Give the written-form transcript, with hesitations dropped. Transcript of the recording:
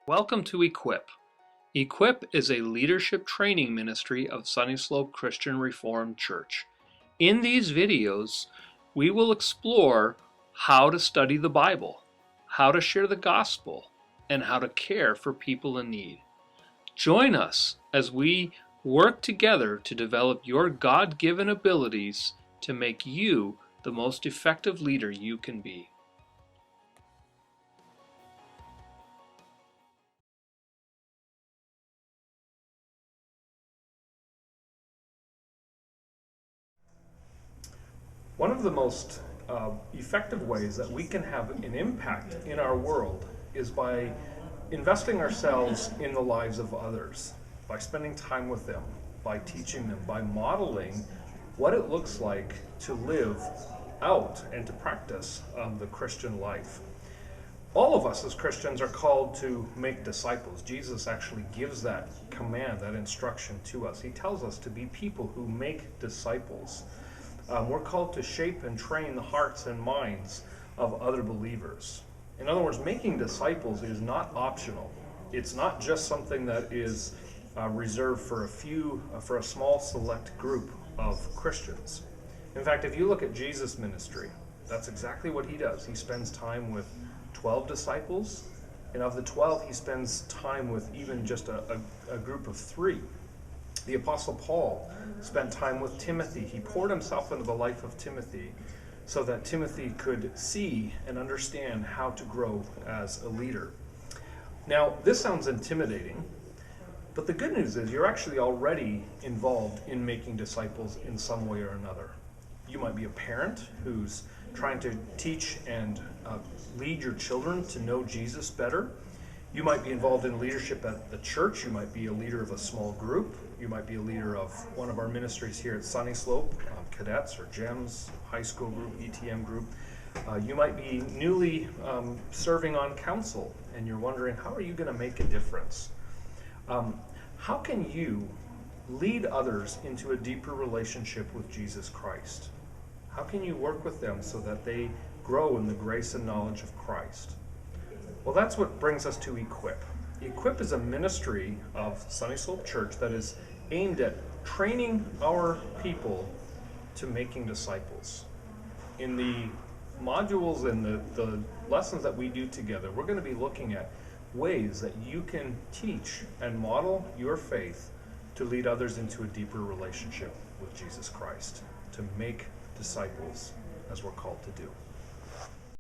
Welcome to Equip. Equip is a leadership training ministry of Sunnyslope Christian Reformed Church. In these videos, we will explore how to study the Bible, how to share the gospel, and how to care for people in need. Join us as we work together to develop your God-given abilities to make you the most effective leader you can be. One of the most effective ways that we can have an impact in our world is by investing ourselves in the lives of others, by spending time with them, by teaching them, by modeling what it looks like to live out and to practice the Christian life. All of us as Christians are called to make disciples. Jesus actually gives that command, that instruction to us. He tells us to be people who make disciples. We're called to shape and train the hearts and minds of other believers. In other words, making disciples is not optional. It's not just something that is reserved for for a small select group of Christians. In fact, if you look at Jesus' ministry, that's exactly what he does. He spends time with 12 disciples, and of the 12, he spends time with even just a group of 3. The Apostle Paul spent time with Timothy. He poured himself into the life of Timothy so that Timothy could see and understand how to grow as a leader. Now, this sounds intimidating, but the good news is you're actually already involved in making disciples in some way or another. You might be a parent who's trying to teach and lead your children to know Jesus better. You might be involved in leadership at the church. You might be a leader of a small group. You might be a leader of one of our ministries here at Sunnyslope, cadets or GEMS, high school group, ETM group. You might be newly serving on council, and you're wondering, how are you going to make a difference? How can you lead others into a deeper relationship with Jesus Christ? How can you work with them so that they grow in the grace and knowledge of Christ? Well, that's what brings us to Equip. Equip is a ministry of Sunnyslope Church that is aimed at training our people to making disciples. In the modules and the lessons that we do together, we're going to be looking at ways that you can teach and model your faith to lead others into a deeper relationship with Jesus Christ, to make disciples as we're called to do.